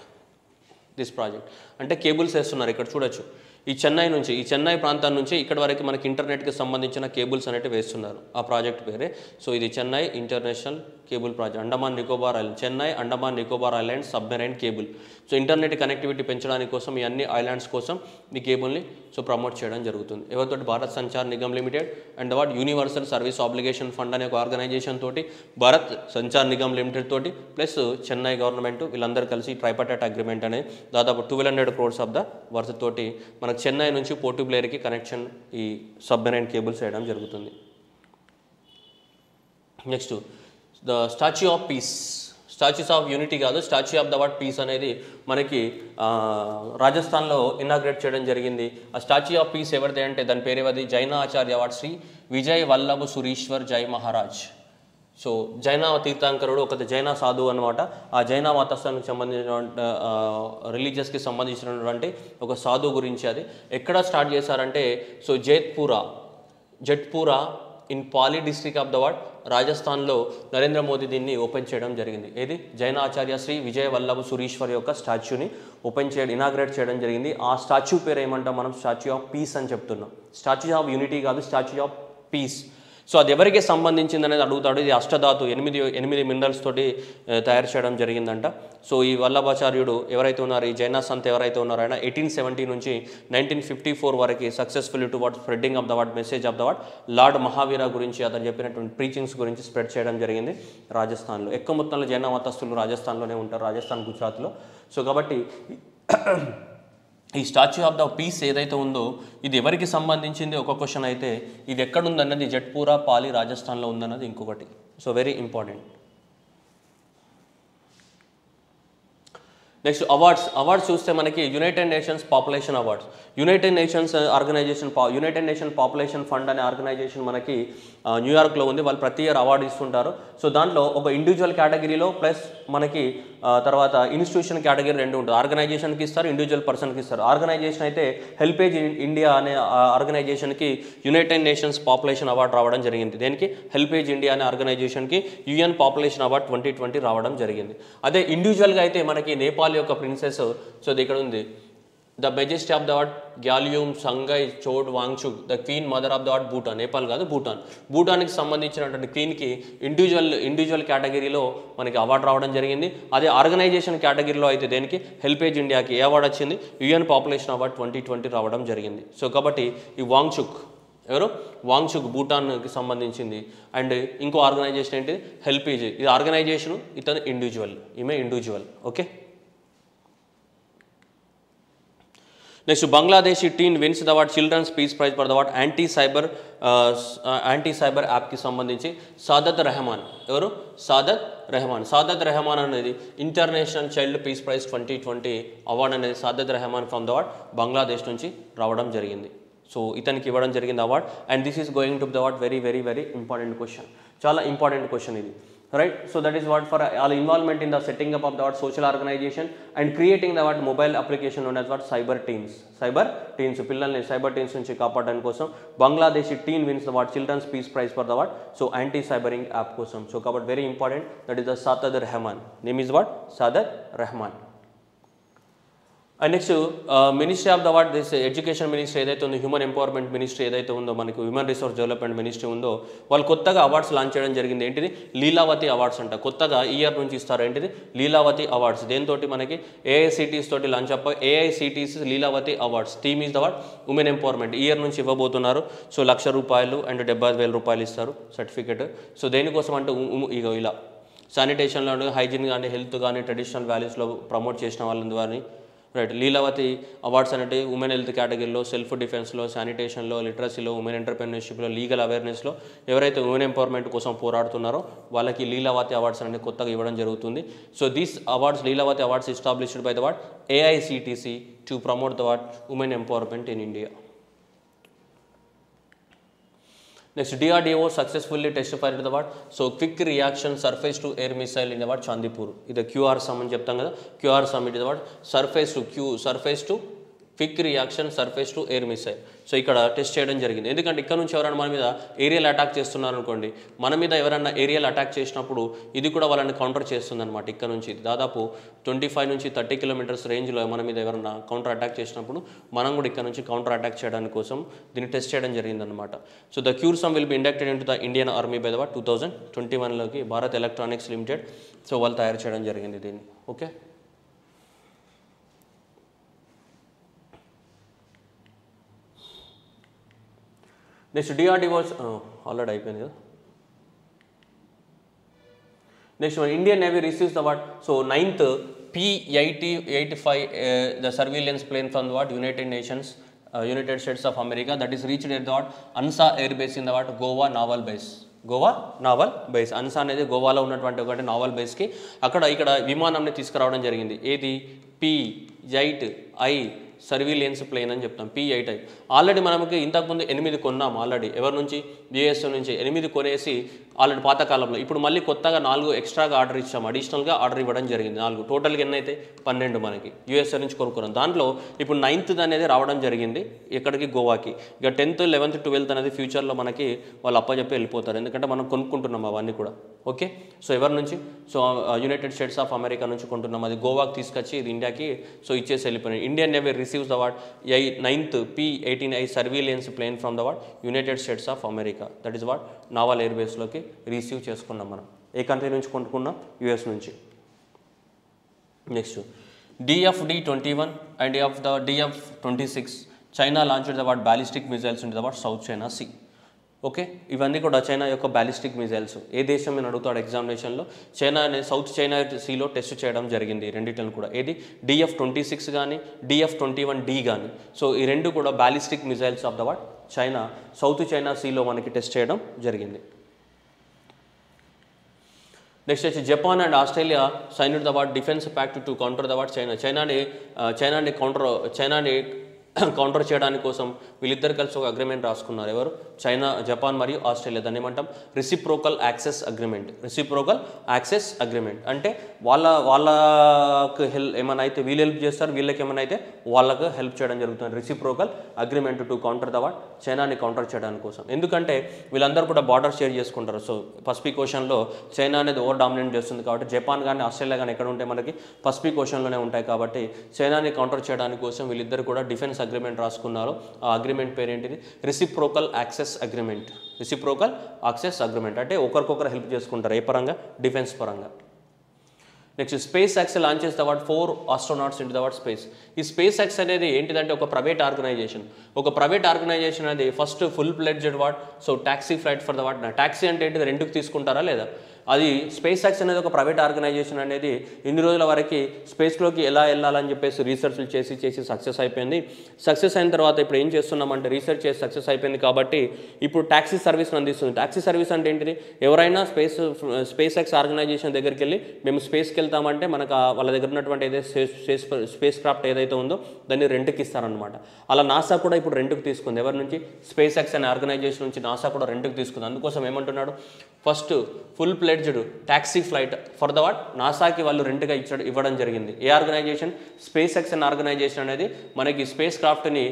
This project. అంటే cables వేస్తున్నారు ఇక్కడ చూడొచ్చు. ఈ చెన్నై ప్రాంతం నుంచి ఇక్కడ వరకు మనకి ఇంటర్నెట్కి సంబంధించిన కేబుల్స్ అనేవి వేస్తున్నారు. ఆ ప్రాజెక్ట్ పేరే. సో ఇది Chennai international cable project, Andaman Nicobar island, Chennai Andaman Nicobar island submarine cable. So internet connectivity పెంచడానికి కోసం ఈ అన్ని ఐలాండ్స్ కోసం ఈ కేబుల్ని సో ప్రమోట్ చేయడం జరుగుతుంది. ఎవరితోటి? Bharat Sanchar Nigam limited and universal service obligation fund అనే ఒక ఆర్గనైజేషన్ తోటి, భారత్ సంచార్ నిగమ్ లిమిటెడ్ తోటి, ప్లస్ చెన్నై గవర్నమెంట్, వీళ్ళందరూ కలిసి ట్రైపార్టైట్ అగ్రిమెంట్ అనేది దాదాపు 1200 crores ఆఫ్ ద వర్త్ తోటి మనకు చెన్నై నుంచి పోర్ట్ బ్లేర్కి కనెక్షన్ ఈ సబ్మెరైన్ కేబుల్స్ వేయడం జరుగుతుంది. Next the statue of piece, statues of unity కాదు, స్టాచ్యూ ఆఫ్ ద పీస్ అనేది మనకి రాజస్థాన్లో ఇనాగ్రేట్ చేయడం జరిగింది. ఆ స్టాచ్యూ ఆఫ్ పీస్ ఎవరిది అంటే దాని పేరేవది జైనా ఆచార్య శ్రీ విజయ్ వల్లభ్ సురీశ్వర్ జై మహారాజ్. సో జైనా తీర్థంకరుడు, ఒక జైనా సాధువు అనమాట. ఆ జైనా మతస్థానికి సంబంధించిన రిలీజియస్కి సంబంధించినటువంటి ఒక సాధువు గురించి అది ఎక్కడ స్టార్ట్ చేశారంటే సో జట్పూరా ఇన్ పాలి డిస్ట్రిక్ట్ ఆఫ్ ద రాజస్థాన్లో నరేంద్ర మోదీ దీన్ని ఓపెన్ చేయడం జరిగింది. ఏది? జైన ఆచార్య శ్రీ విజయ్ వల్లభ్ సురీశ్వర్ యొక్క స్టాచ్యూని ఇనాగ్రేట్ చేయడం జరిగింది. ఆ స్టాచ్యూ పేరు ఏమంటాం మనం? స్టాచ్యూ ఆఫ్ పీస్ అని చెప్తున్నాం. స్టాచ్యూ ఆఫ్ యూనిటీ కాదు, స్టాచ్యూ ఆఫ్ పీస్. సో అది ఎవరికి సంబంధించింది అనేది అడుగుతాడు. ఇది అష్టధాతు 8 మినరల్స్ తోటి తయారు చేయడం జరిగిందంట. సో ఈ వల్లభాచార్యుడు ఎవరైతే ఉన్నారో, ఈ జైనా సంత్ ఎవరైతే ఉన్నారో, ఆయన 1870 నుంచి 1954 వరకు successfully to spreading of the message of the lord Mahavir గురించి అతను చెప్పినటువంటి ప్రీచింగ్స్ గురించి స్ప్రెడ్ చేయడం జరిగింది రాజస్థాన్లో. ఎక్కువ మొత్తంలో జైన మతస్థులు రాజస్థాన్లోనే ఉంటారు, రాజస్థాన్, గుజరాత్లో. సో కాబట్టి ఈ స్టాచ్యూ ఆఫ్ ద పీస్ ఏదైతే ఉందో ఇది ఎవరికి సంబంధించింది ఒక క్వశ్చన్ అయితే, ఇది ఎక్కడుందన్నది జట్పూరా పాలి రాజస్థాన్లో ఉందన్నది ఇంకొకటి. So very important. Next awards చూస్తే మనకి united nations population awards, united nations organisation united nation population fund అనే ఆర్గనైజేషన్ మనకి న్యూయార్క్లో ఉంది. వాళ్ళు ప్రతి ఇయర్ అవార్డు ఇస్తుంటారు. సో దాంట్లో ఒక ఇండివిజువల్ కేటగిరీలో ప్లస్ మనకి తర్వాత ఇన్స్టిట్యూషన్ కేటగిరీ రెండు ఉంటుంది. ఆర్గనైజేషన్కి ఇస్తారు, ఇండివిజువల్ పర్సన్కి ఇస్తారు. ఆర్గనైజేషన్ అయితే హెల్పేజ్ ఇండియా అనే ఆర్గనైజేషన్కి యునైటెడ్ నేషన్స్ పాపులేషన్ అవార్డు రావడం జరిగింది. దేనికి? హెల్పేజ్ ఇండియా అనే ఆర్గనైజేషన్కి యుఎన్ పాపులేషన్ అవార్డు 2020 రావడం జరిగింది. అదే ఇండివిజువల్గా అయితే మనకి నేపాల్ యొక్క ప్రిన్సెస్, సో ఇక్కడ ఉంది the majesty of the what Gyalyum Sangay Choden Wangchuck the queen mother of the what Bhutan, Nepal కాదు భూటాన్కి సంబంధించినటువంటి క్వీన్కి ఇండివిజువల్ కేటగిరీలో మనకి అవార్డు రావడం జరిగింది. అదే ఆర్గనైజేషన్ కేటగిరీలో అయితే దేనికి? హెల్పేజ్ ఇండియాకి ఏ అవార్డు వచ్చింది? యుఎన్ పాపులేషన్ అవార్డు 2020 రావడం జరిగింది. సో కాబట్టి ఈ వాంగ్చుక్ ఎవరు? వాంగ్చుక్ భూటాన్కి సంబంధించింది. అండ్ ఇంకో ఆర్గనైజేషన్ ఏంటి? హెల్పేజ్, ఇది ఆర్గనైజేషన్, ఇతను ఇండివిజువల్, ఈమె individual. Okay. Next Bangladeshi teen wins the what children's peace prize for the what anti cyber యాప్కి సంబంధించి సాదత్ రెహమాన్, ఎవరు? సాదత్ రెహమాన్ అనేది international child peace prize 2020 award అనేది Saadat Rahman from the what Bangladesh నుంచి రావడం జరిగింది. సో ఇతనికి ఇవ్వడం జరిగింది award. And this is going to the what very very very important question, చాలా ఇంపార్టెంట్ క్వశ్చన్ ఇది, right? So that is what for all involvement in the setting up of the what social organization and creating the what mobile application known as what cyber teens పిల్లల్ని cyber teens నుంచి కాపాడడం కోసం Bangladeshi teen wins the what children's peace prize for the what so anti cybering app కోసం. So కాబట్టి very important, that is the Saadat Rahman, name is what Saadat Rahman. And next ministry of the what this education ministry ఏదైతే ఉందో, human empowerment ministry ఏదైతే ఉందో, మనకు human resource development ministry ఉందో, వాళ్ళు కొత్తగా అవార్డ్స్ లాంచ్ చేయడం జరిగింది. ఏంటిది? లీలావతి అవార్డ్స్ అంట. కొత్తగా ఈ ఇయర్ నుంచి ఇస్తారు. ఏంటిది? లీలావతి అవార్డ్స్. దేంతో మనకి ఏఐసిటీస్ తోటి launch up, AICTE's Lilavati awards. Theme is the what women empowerment. ఈ ఇయర్ నుంచి ఇవ్వబోతున్నారు. సో ₹1,00,000 అండ్ ₹75,000 ఇస్తారు సర్టిఫికేట్. సో దేనికోసం అంటే ఇక ఇలా శానిటేషన్లో హైజీన్ కానీ హెల్త్ కానీ ట్రెడిషనల్ వాల్యూస్లో ప్రమోట్ చేసిన వాళ్ళ ద్వారా, రైట్. లీలావతి అవార్డ్స్ అంటే ఉమెన్ హెల్త్ కేటగిరీలో, సెల్ఫ్ డిఫెన్స్లో, శానిటేషన్లో, లిటరసీలో, ఉమెన్ ఎంటర్‌ప్రెన్యూర్‌షిప్లో, లీగల్ అవేర్నెస్లో ఎవరైతే ఉమెన్ ఎంపవర్మెంట్ కోసం పోరాడుతున్నారో వాళ్ళకి లీలావతి అవార్డ్స్ అనేది కొత్తగా ఇవ్వడం జరుగుతుంది. So these awards, Lilavati awards established by the what AICTE to promote the what women empowerment in India. Next DRDO successfully testified the what so quick reaction surface to air missile in the what Chandipur. ఇది QRSAM అని చెప్తాం కదా, QRSAM it the what surface to quick reaction surface to air missile. So ఇక్కడ test చేయడం జరిగింది. ఎందుకంటే ఇక్కడ నుంచి ఎవరైనా మన మీద ఏరియల్ అటాక్ చేస్తున్నారు అనుకోండి, మన మీద ఎవరైనా ఏరియల్ అటాక్ చేసినప్పుడు ఇది కూడా వాళ్ళని కౌంటర్ చేస్తుంది అనమాట. ఇక్కడ నుంచి దాదాపు 25 నుంచి 30 కిలోమీటర్స్ రేంజ్లో మన మీద ఎవరైనా కౌంటర్ అటాక్ చేసినప్పుడు మనం కూడా ఇక్కడ నుంచి కౌంటర్ అటాక్ చేయడానికి కోసం దీన్ని టెస్ట్ చేయడం జరిగిందనమాట. So the QRSAM will be inducted in to the Indian army by the what 2021లోకి భారత్ ఎలక్ట్రానిక్స్ లిమిటెడ్. సో వాళ్ళు తయారు చేయడం జరిగింది దీన్ని. ఓకే. నెక్స్ట్ DRDO ఆల్రెడీ అయిపోయింది కదా. Next Indian navy receives the what so 9th P-85 the surveillance plane from the what United States of America that is reached at the what Hansa air base in the what Goa naval base. Hansa అనేది గోవాలో ఉన్నటువంటి ఒకటి naval బేస్కి ఇక్కడ విమానంని తీసుకురావడం జరిగింది. ఏది? P-8I surveillance plane అని చెప్తాం. P-8I ఆల్రెడీ మనకి ఇంతకుముందు 8 కొన్నాం ఆల్రెడీ. ఎవరి నుంచి? US నుంచి 8 కొనేసి ఆల్రెడీ పాతకాలంలో. ఇప్పుడు మళ్ళీ కొత్తగా 4 ఎక్స్ట్రాగా ఆర్డర్ ఇచ్చాం, అడిషనల్గా ఆర్డర్ ఇవ్వడం జరిగింది. 4 టోటల్గా ఎన్ని అయితే 12 మనకి USA నుంచి కొనుక్కున్నాం. దాంట్లో ఇప్పుడు 9th అనేది రావడం జరిగింది ఎక్కడికి? గోవాకి. ఇక 10th, 11th, 12th అనేది ఫ్యూచర్లో మనకి వాళ్ళు అప్పచెప్పి వెళ్ళిపోతారు, ఎందుకంటే మనం కొనుక్కుంటున్నాం అవన్నీ కూడా. ఓకే. సో ఎవరి నుంచి? So United States of America నుంచి కొంటున్నాం. అది గోవాకి తీసుకొచ్చి ఇది ఇండియాకి సో ఇచ్చేసి వెళ్ళిపోయినాయి. Indian navy receives the what 9th P-18I surveillance plane from the what United States of America. That is what naval air బేస్లోకి రిసీవ్ చేసుకున్నాం మనం. ఏ కంట్రీ నుంచి కొనుక్కున్నాం? US నుంచి. Next DFD-21 and DF-26 China launched the what ballistic missiles in the what South China sea. Okay. ఇవన్నీ కూడా China యొక్క బ్యాలిస్టిక్ మిజైల్స్. ఏ దేశం అని అడుగుతాడు ఎగ్జామినేషన్లో? చైనా అనే సౌత్ చైనా సీలో టెస్ట్ చేయడం జరిగింది రెండింటిని కూడా. ఏది? DF-26 కానీ DF-21D కానీ. సో ఈ రెండు కూడా ballistic missiles of the what China South China సీలో మనకి టెస్ట్ చేయడం జరిగింది. నెక్స్ట్ వచ్చి Japan and Australia signed the what defence pact to counter the what చైనాని కౌంటర్ చేయడానికి కోసం వీళ్ళిద్దరు కలిసి ఒక అగ్రిమెంట్ రాసుకున్నారు. ఎవరు? జపాన్ మరియు ఆస్ట్రేలియా. దాన్ని ఏమంటాం? Reciprocal access agreement. అంటే వాళ్ళకు ఏమైనా అయితే వీళ్ళు హెల్ప్ చేస్తారు, వీళ్ళకి ఏమైనా అయితే వాళ్ళకు హెల్ప్ చేయడం జరుగుతుంది. Reciprocal agreement to counter the what చైనాని కౌంటర్ చేయడానికి కోసం. ఎందుకంటే వీళ్ళందరూ కూడా బార్డర్ షేర్ చేసుకుంటారు. సో పసిఫిక్ ఓషన్లో చైనా అనేది ఓవర్ డామినేట్ చేస్తుంది కాబట్టి జపాన్ కానీ ఆస్ట్రేలియా కానీ ఎక్కడ ఉంటే మనకి పసిఫిక్ ఓషన్లోనే ఉంటాయి కాబట్టి చైనాని కౌంటర్ చేయడానికి కోసం వీళ్ళిద్దరు కూడా డిఫెన్స్ అగ్రిమెంట్ రాసుకున్నారు. ఆ అగ్రిమెంట్ పేరేంటిది? Reciprocal access agreement. అంటే ఒకరికొకరు హెల్ప్ చేసుకుంటారు. ఏ పరంగా? డిఫెన్స్ పరంగా. Next SpaceX launches the what 4 astronauts into the what space. ఈ స్పేస్ ఎక్స్ అనేది ఏంటిదంటే ఒక ప్రైవేట్ ఆర్గనైజేషన్ అనేది first full pledged what so taxi flight for the what. Taxi అంటే ఏంటిది? రెంట్కి తీసుకుంటారా లేదా? అది స్పేస్ ఎక్స్ అనేది ఒక ప్రైవేట్ ఆర్గనైజేషన్ అనేది ఇన్ని రోజుల వరకు స్పేస్లోకి ఎలా వెళ్ళాలని చెప్పేసి రీసెర్చ్లు చేసి సక్సెస్ అయిపోయింది. సక్సెస్ అయిన తర్వాత ఇప్పుడు ఏం చేస్తున్నామంటే రీసెర్చ్ చేసి సక్సెస్ అయిపోయింది కాబట్టి ఇప్పుడు టాక్సీ సర్వీస్ని అందిస్తుంది. టాక్సీ సర్వీస్ అంటే ఏంటిది? ఎవరైనా స్పేస్ ఎక్స్ ఆర్గనైజేషన్ దగ్గరికి వెళ్ళి మేము స్పేస్కి వెళ్తామంటే మనకు వాళ్ళ దగ్గర ఉన్నటువంటి ఏదైతే స్పేస్ క్రాఫ్ట్ ఏదైతే ఉందో దాన్ని రెంట్కి ఇస్తారనమాట. అలా నాసా కూడా ఇప్పుడు రెంట్కి తీసుకుంది. ఎవరి నుంచి? స్పేస్ ఎక్స్ అనే ఆర్గనైజేషన్ నుంచి నాసా కూడా రెంట్కి తీసుకుంది. అందుకోసం ఏమంటున్నాడు? First full pledged taxi flight for the what నాసాకి వాళ్ళు రెంట్గా ఇవ్వడం జరిగింది. ఏ ఆర్గనైజేషన్? స్పేస్ ఎక్స్ అనే ఆర్గనైజేషన్ అనేది మనకి స్పేస్ క్రాఫ్ట్ని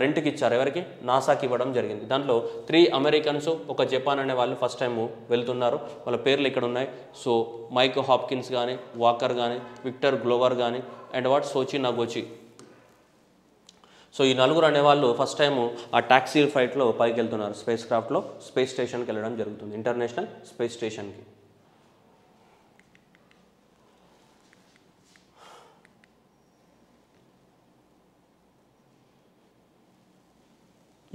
రెంట్కి ఇచ్చారు. ఎవరికి? నాసాకి ఇవ్వడం జరిగింది. దాంట్లో 3 అమెరికన్స్, ఒక జపాన్ అనే వాళ్ళు ఫస్ట్ టైం వెళ్తున్నారు. వాళ్ళ పేర్లు ఇక్కడ ఉన్నాయి. సో మైక్ హాప్కిన్స్ కానీ, వాకర్ కానీ, విక్టర్ గ్లోవర్ కానీ అండ్ వాట్ సోచి నగోచి. సో ఈ నలుగురు అనేవాళ్ళు ఫస్ట్ టైము ఆ టాక్సీ ఫ్లైట్లో పైకి వెళ్తున్నారు. స్పేస్ క్రాఫ్ట్లో స్పేస్ స్టేషన్కి వెళ్ళడం జరుగుతుంది, ఇంటర్నేషనల్ స్పేస్ స్టేషన్కి.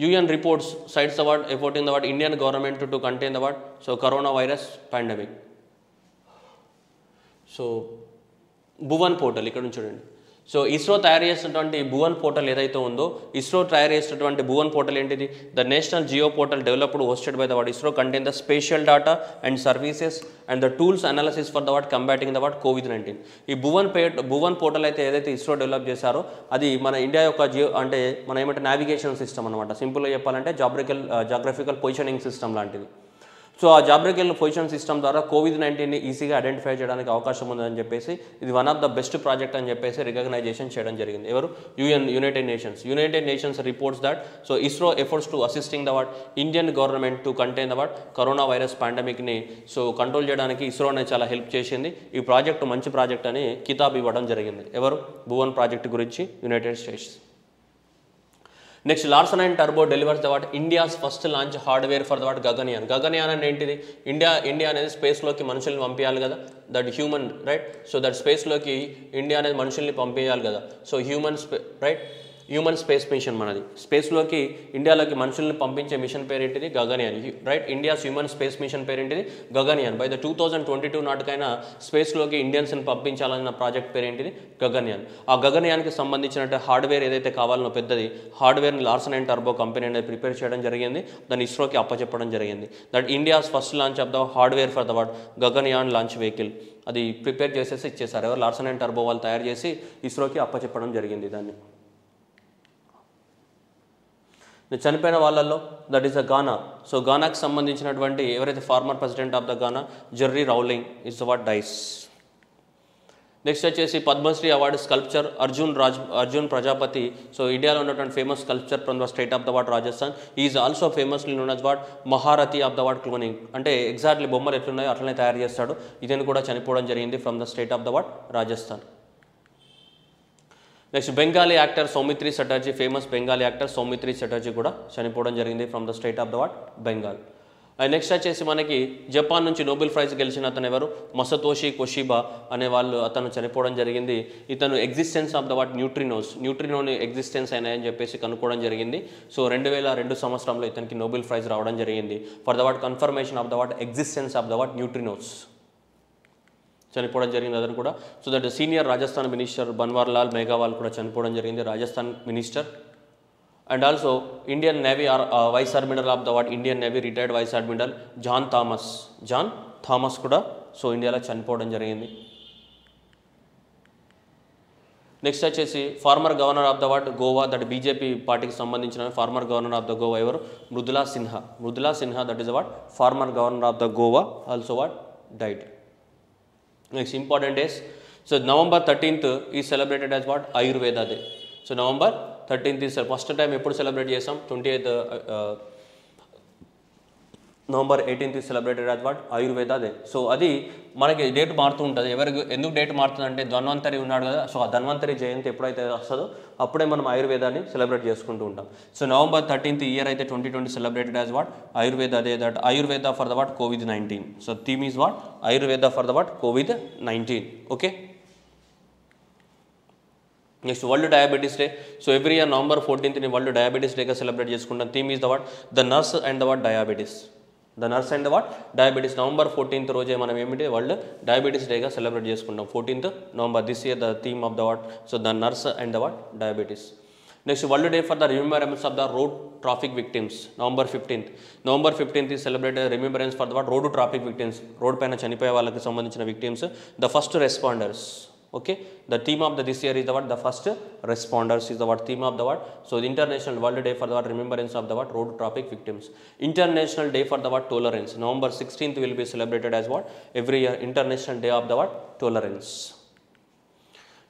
UN reports cites the word effort in the word Indian government to contain the word so coronavirus pandemic. So Bhuvan portal ఇక్కడ నుంచి చూడండి. సో ఇస్రో తయారు చేసినటువంటి భువన్ పోర్టల్ ఏదైతే ఉందో ఇస్రో తయారు చేసినటువంటి భువన్ పోర్టల్ ఏంటిది? The national geo portal developed hosted by the what ISRO contain the spatial data and services and the tools analysis for the what combating the what COVID-19. ఈ భువన్ పోర్టల్ అయితే ఏదైతే ఇస్రో డెవలప్ చేశారో అది మన ఇండియా యొక్క అంటే మన ఏమంటే నావిగేషన్ సిస్టమ్ అనమాట. సింపుల్గా చెప్పాలంటే జాగ్రఫికల్ పొజిషనింగ్ సిస్టమ్ లాంటిది. సో ఆ జాగ్రఫికల్ పొజిషన్ సిస్టమ్ ద్వారా COVID-19ని ఈజీగా ఐడెంటిఫై చేయడానికి అవకాశం ఉందని చెప్పేసి ఇది one of the best project అని చెప్పేసి రికగ్నైజేషన్ చేయడం జరిగింది. ఎవరు? United Nations reports that so ISRO efforts to assisting the what Indian government to contain the what corona virus పాండమిక్ని సో కంట్రోల్ చేయడానికి ఇస్రో అనేది చాలా హెల్ప్ చేసింది. ఈ ప్రాజెక్టు మంచి ప్రాజెక్ట్ అని కితాబ్ ఇవ్వడం జరిగింది. ఎవరు? భువన్ ప్రాజెక్ట్ గురించి United States. Next Larsen and టర్బో delivers the what India's first launch hardware for the what Gaganyaan. Gaganyaan అంటే ఏంటిది? ఇండియా అనేది స్పేస్లోకి మనుషుల్ని పంపించాలి కదా, that human right. So that స్పేస్లోకి ఇండియా అనేది మనుషుల్ని పంపించాలి కదా. సో హ్యూమన్ స్పేస్ మిషన్ మనది. స్పేస్లోకి ఇండియాలోకి మనుషుల్ని పంపించే మిషన్ పేరేంటిది? Gaganyaan right. India's human space mission పేరేంటిది? గగన్యాన్. బై ద 2022 నాటికైనా స్పేస్లోకి ఇండియన్స్ని పంపించాలన్న ప్రాజెక్ట్ పేరేంటిది? గగన్యాన్. ఆ గగన్యాన్కి సంబంధించిన హార్డ్వేర్ ఏదైతే కావాలనో పెద్దది హార్డ్వేర్ని లార్సన్ అండ్ టర్బో కంపెనీ అనేది ప్రిపేర్ చేయడం జరిగింది. దాన్ని ఇస్రోకి అప్పచెప్పడం జరిగింది. That India's first launch of the hardware for the what Gaganyaan launch vehicle అది ప్రిపేర్ చేసేసి ఇచ్చేసారు. ఎవరు? లార్సన్ అండ్ టర్బో వాళ్ళు తయారు చేసి ఇస్రోకి అప్పచెప్పడం జరిగింది దాన్ని. చనిపోయిన వాళ్ళల్లో that is the Ghana. So గానాకి సంబంధించినటువంటి ఎవరైతే former president of the Ghana Jerry Rawlings is the what dies. Next వచ్చేసి Padma Shri award sculpture Arjun Prajapati. So ఇండియాలో ఉన్నటువంటి famous sculpture from the state of the what Rajasthan. Is also famously known as what Maharathi of the what cloning. అంటే exactly బొమ్మలు ఎట్లున్నాయో అట్లనే తయారు చేస్తాడు. ఇతను కూడా చనిపోవడం జరిగింది from the state of the what Rajasthan. Next Bengali actor Saumitri Chatterjee, famous Bengali actor Saumitri Chatterjee కూడా చనిపోవడం జరిగింది from the state of the what Bengal. Next వచ్చేసి మనకి జపాన్ నుంచి నోబెల్ ప్రైజ్ గెలిచిన అతను ఎవరు? మసతోషి కొషిబా అనే వాళ్ళు అతను చనిపోవడం జరిగింది. ఇతను ఎగ్జిస్టెన్స్ ఆఫ్ ద వాట్ న్యూట్రినోని ఎగ్జిస్టెన్స్ అయినాయని చెప్పేసి కనుక్కోవడం జరిగింది. సో 2002 సంవత్సరంలో ఇతనికి నోబెల్ ప్రైజ్ రావడం జరిగింది for the what confirmation of the what existence of the what neutrinos. చనిపోవడం జరిగింది అతను కూడా. So that senior Rajasthan minister Bhanwarlal Meghwal కూడా చనిపోవడం జరిగింది, Rajasthan minister. And also Indian navy vice admiral of the what Indian navy retired vice admiral John Thomas కూడా so ఇండియాలో చనిపోవడం జరిగింది. నెక్స్ట్ వచ్చేసి former governor of the what Goa, that BJP పార్టీకి సంబంధించిన former governor of the Goa ఎవరు? Mridula Sinha. Mridula Sinha, that is what former governor of the Goa, also what died. Next important days. So November 13th is celebrated as what Ayurveda day. So November 13th ఈ first time ఎప్పుడు celebrate చేసాం? 28th November 18th celebrated as what Ayurveda day. So అది మనకి date మారుతూ ఉంటుంది. ఎవరికి ఎందుకు date మారుతుంది అంటే ధన్వంతరి ఉన్నాడు కదా, సో ఆ ధన్వంతరి జయంతి ఎప్పుడైతే వస్తుందో అప్పుడే మనం ఆయుర్వేదాన్ని సెలబ్రేట్ చేసుకుంటూ ఉంటాం. సో November 13th ఇయర్ అయితే 2020 celebrated as what Ayurveda day, that Ayurveda for the what COVID-19. So theme is what Ayurveda for the what COVID-19. Okay. Next world diabetes day. So every year November 14th world diabetes డేగా celebrate చేసుకుంటాం. Theme is the what the nurse and the what diabetes. The nurse and the what diabetes. November 14th రోజే మనం ఏమిటి world diabetes డేగా celebrate చేసుకుంటాం. 14th November this year the theme of the what so the nurse and the what diabetes. Next world day for the remembrance of the road traffic victims. November 15th. November 15th ఈ celebrate remembrance for the what road traffic victims. Road పైన చనిపోయే వాళ్ళకి సంబంధించిన victims, the first responders. Okay, the theme of this year is the what the first responders is the what theme of the what. So the international world day for the what remembrance of the what road traffic victims. International day for the what tolerance. November 16th will be celebrated as what every year international day of the what tolerance.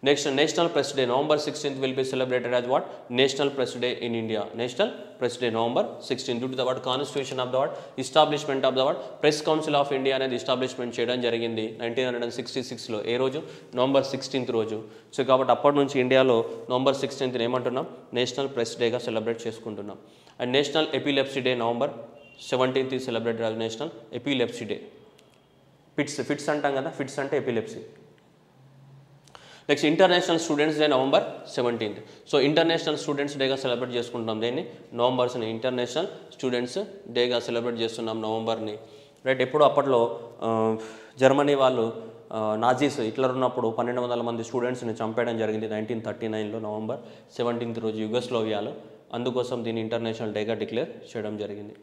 Next National Press Day. November 16th will be celebrated as what National Press Day in India. National Press Day November 16th due to the what constitution of the what establishment of the what Press Council of India అనేది establishment చేయడం జరిగింది 1966లో. ఏ రోజు? November 16th రోజు. So కాబట్టి అప్పటి నుంచి ఇండియాలో November 16th ఏమంటున్నాం? నేషనల్ ప్రెస్ డేగా సెలబ్రేట్ చేసుకుంటున్నాం. And national epilepsy day November 17th is celebrated as national epilepsy day. Fits అంటాం కదా, ఫిట్స్ అంటే epilepsy. Next international students day November 17th. So international students డేగా సెలబ్రేట్ చేసుకుంటున్నాం దీన్ని నవంబర్స్ని. ఇంటర్నేషనల్ స్టూడెంట్స్ డేగా సెలబ్రేట్ చేస్తున్నాం నవంబర్ని. రైట్. ఎప్పుడు అప్పట్లో జర్మనీ వాళ్ళు నాజీస్ హిట్లర్ ఉన్నప్పుడు 1200 మంది స్టూడెంట్స్ని చంపేయడం జరిగింది 1939లో November 17th రోజు యుగోస్లోవియాలో. అందుకోసం దీన్ని ఇంటర్నేషనల్ డేగా డిక్లేర్ చేయడం జరిగింది.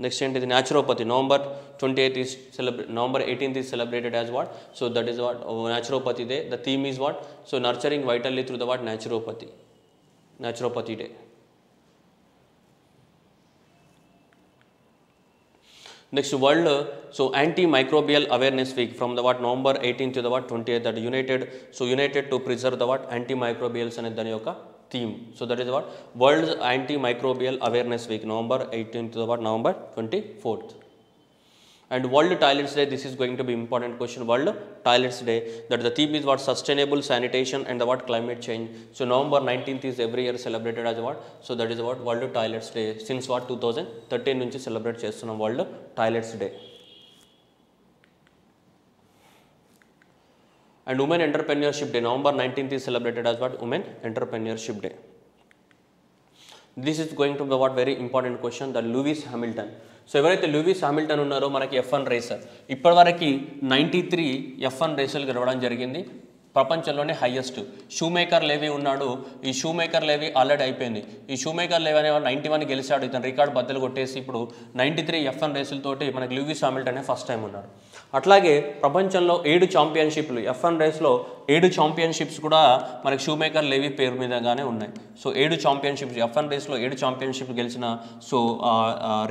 నెక్స్ట్ ఏంటిది? Naturopathy. November 28th is November 18th is celebrated as what? So that is what Naturopathy Day. The theme is what? So nurturing vitally through the what naturopathy. Naturopathy Day. Next World so Antimicrobial Awareness Week from the what November 18th to the what 28th, that united to preserve the what antimicrobials అనే దాని యొక్క theme. So that is what World Antimicrobial Awareness Week November 18th to the what November 24th. And World Toilets Day, this is going to be important question. World Toilets Day, that the theme is what sustainable sanitation and the what climate change. So November 19th is every year celebrated as what? So that is what World Toilets Day. Since what 2013 నుంచి celebrate చేస్తున్నాం World Toilets Day. And Women Entrepreneurship Day November 19th is celebrated as what? Women Entrepreneurship Day. This is going to be what very important question, the Lewis Hamilton. So ఎవరైతే Lewis Hamilton ఉన్నారో మనకి F1 racer, ఇప్పటివరకు 93 F1 రేసులు గెలవడం జరిగింది. ప్రపంచంలోనే highest. Schumacher లేవీ ఉన్నాడు. ఈ Schumacher లేవీ already అయిపోయింది. ఈ షూమేకర్ లేవీ అనేవాడు 91 గెలిచాడు. ఇతను రికార్డ్ బద్దలు కొట్టేసి ఇప్పుడు 93 F1 రేసులతోటి మనకి లూయిస్ హామిల్టన్ ఫస్ట్ టైం ఉన్నారు. అట్లాగే ప్రపంచంలో 7 ఛాంపియన్షిప్లు F1 రేస్లో 7 ఛాంపియన్షిప్స్ కూడా మనకి షూమేకర్ లేవీ పేరు మీదగానే ఉన్నాయి. సో 7 ఛాంపియన్షిప్స్ F1 రేస్లో 7 ఛాంపియన్షిప్స్ గెలిచిన సో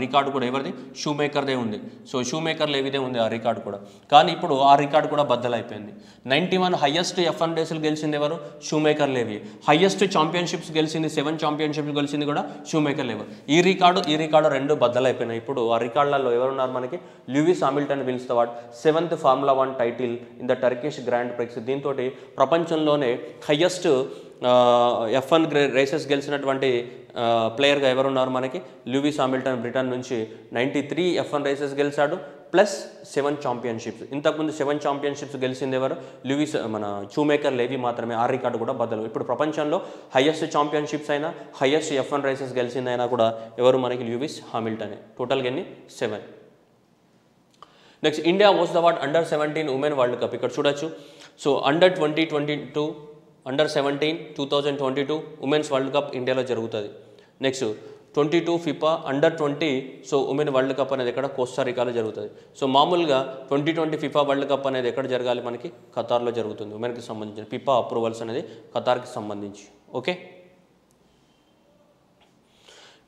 రికార్డు కూడా ఎవరిది? షూమేకర్దే ఉంది. సో షూమేకర్ లేవీదే ఉంది ఆ రికార్డు కూడా. కానీ ఇప్పుడు ఆ రికార్డు కూడా బద్దలైపోయింది. 91 హైయెస్ట్ F1 రేసులు గెలిచింది ఎవరు? షూమేకర్ లేవీ. హైయెస్ట్ ఛాంపియన్షిప్స్ గెలిచింది 7 ఛాంపియన్షిప్స్ గెలిచింది కూడా షూమేకర్ లేవీ. ఈ రికార్డు రెండు బద్దలైపోయినాయి. ఇప్పుడు ఆ రికార్డులలో ఎవరున్నారు మనకి? Lewis Hamilton wins the what 7th Formula 1 title in the Turkish grand prix. దీంతో ప్రపంచంలోనే హైయెస్ట్ F1 రేసెస్ గెలిచినటువంటి ప్లేయర్గా ఎవరున్నారు మనకి? Lewis Hamilton. బ్రిటన్ నుంచి 93 F1 రేసెస్ గెలిచాడు ప్లస్ 7 ఛాంపియన్షిప్స్. ఇంతకుముందు 7 ఛాంపియన్షిప్స్ గెలిచింది ఎవరు? లూయిస్ మన షూమేకర్ లేవీ మాత్రమే. ఆ రికార్డు కూడా బద్దలు. ఇప్పుడు ప్రపంచంలో హైయెస్ట్ ఛాంపియన్షిప్స్ అయినా హైయెస్ట్ F1 రేసెస్ గెలిచిందైనా కూడా ఎవరు మనకి? లూయిస్ హామిల్టనే. టోటల్గా ఎన్ని? 7. Next India was the what under 17 women world cup. ఇక్కడ చూడొచ్చు. So under 2022 under 17 2022 women's world cup ఇండియాలో జరుగుతుంది. నెక్స్ట్ 22 ఫిఫా అండర్-20 సో ఉమెన్ వరల్డ్ కప్ అనేది ఎక్కడ కోస్టారికాలో జరుగుతుంది. సో మామూలుగా 2020 ఫిఫా వరల్డ్ కప్ అనేది ఎక్కడ జరగాలి, మనకి ఖతార్లో జరుగుతుంది. ఉమెన్కి సంబంధించిన ఫిఫా అప్రూవల్స్ అనేది ఖతార్కి సంబంధించి. ఓకే,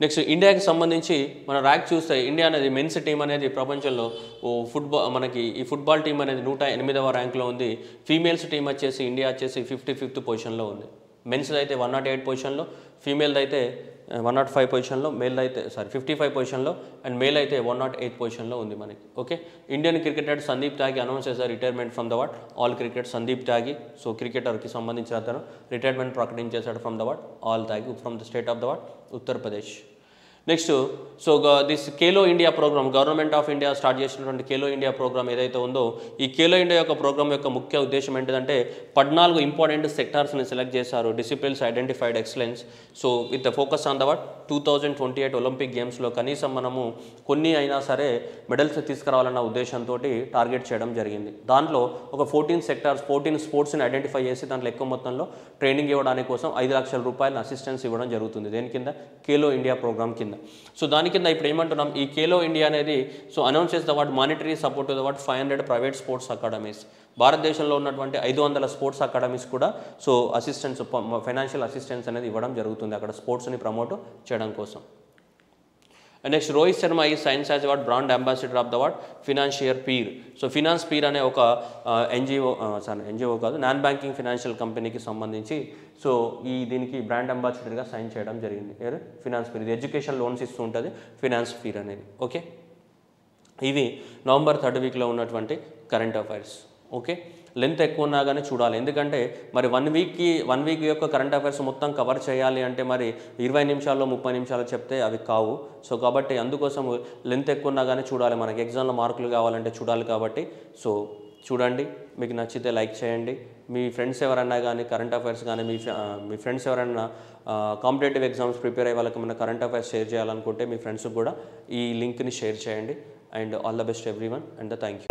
నెక్స్ట్ ఇండియాకి సంబంధించి మన ర్యాంక్ చూస్తే ఇండియా అనేది మెన్స్ టీం అనేది ప్రపంచంలో మనకి ఈ ఫుట్బాల్ టీం అనేది 108వ ర్యాంక్లో ఉంది. ఫీమేల్స్ టీం వచ్చేసి ఇండియా వచ్చేసి 55th పొజిషన్లో ఉంది. మెన్స్ అయితే 108 పొజిషన్లో, ఫీమేల్ అయితే 105 పొజిషన్లో, మేల్ అయితే 55 పొజిషన్లో అండ్ మేల్ అయితే 108 పొజిషన్లో ఉంది మనకి. Okay, Indian cricketer Sandeep Tyagi announce చేశారు retirement from the what all cricket. Sandeep Tyagi so క్రికెటర్కి సంబంధించిన అతను రిటైర్మెంట్ ప్రకటించేశాడు from the what all Tyagi from the state of the what Uttar Pradesh. Next so this Khelo India programme government of India start చేసినటువంటి Khelo India programme ఏదైతే ఉందో ఈ Khelo India యొక్క ప్రోగ్రామ్ యొక్క ముఖ్య ఉద్దేశం ఏంటంటే 14 ఇంపార్టెంట్ సెక్టార్స్ని సెలెక్ట్ చేశారు. Disciplines identified excellence. So with the focus on the what 2028 Olympic గేమ్స్లో కనీసం మనము కొన్ని అయినా సరే మెడల్స్ తీసుకురావాలన్న ఉద్దేశంతో టార్గెట్ చేయడం జరిగింది. దాంట్లో ఒక 14 స్పోర్ట్స్ని ఐడెంటిఫై చేసి దాంట్లో ఎక్కువ మొత్తంలో ట్రైనింగ్ ఇవ్వడానికి కోసం 5 లక్షల రూపాయల అసిస్టెన్స్ ఇవ్వడం జరుగుతుంది. దేని కింద? ఖేలో ఇండియా ప్రోగ్రామ్ కింద. సో దాని కింద ఇప్పుడు ఏమంటున్నాం, ఈ ఖేలో ఇండియా అనేది సో అనౌన్స్ చేసిన what monetary support to the what 500 private sports academies. భారతదేశంలో ఉన్నటువంటి 500 స్పోర్ట్స్ అకాడమీస్ కూడా సో అసిస్టెన్స్ ఫైనాన్షియల్ అసిస్టెన్స్ అనేది ఇవ్వడం జరుగుతుంది అక్కడ స్పోర్ట్స్ని ప్రమోట్ చేయడం కోసం. నెక్స్ట్ రోహిత్ శర్మ ఈ science as what brand ambassador of the what financier peer. So finance peer అనే ఒక ఎన్జిఓ కాదు, నాన్ బ్యాంకింగ్ ఫినాన్షియల్ కంపెనీకి సంబంధించి సో దీనికి బ్రాండ్ అంబాసిడర్గా సైన్ చేయడం జరిగింది. ఫినాన్స్ పీర్ ఇది ఎడ్యుకేషన్ లోన్స్ ఇస్తూ ఉంటుంది ఫినాన్స్ పీర్ అనేది. ఓకే, ఇవి నవంబర్ 3rd వీక్లో ఉన్నటువంటి కరెంట్ అఫైర్స్. ఓకే, లెంత్ ఎక్కువ ఉన్నా కానీ చూడాలి, ఎందుకంటే మరి వన్ వీక్ యొక్క కరెంట్ అఫైర్స్ మొత్తం కవర్ చేయాలి అంటే మరి 20 నిమిషాల్లో 30 నిమిషాలు చెప్తే అవి కావు. సో కాబట్టి అందుకోసం లెంత్ ఎక్కువ ఉన్నా కానీ చూడాలి, మనకి ఎగ్జామ్లో మార్కులు కావాలంటే చూడాలి. కాబట్టి సో చూడండి, మీకు నచ్చితే లైక్ చేయండి. మీ ఫ్రెండ్స్ ఎవరైనా కానీ కరెంట్ అఫైర్స్ కానీ మీ ఫ్రెండ్స్ ఎవరైనా కాంపిటేటివ్ ఎగ్జామ్స్ ప్రిపేర్ అయ్యే వాళ్ళకి మన కరెంట్ అఫైర్స్ షేర్ చేయాలనుకుంటే మీ ఫ్రెండ్స్కి కూడా ఈ లింక్ని షేర్ చేయండి. And all the best everyone and thank you.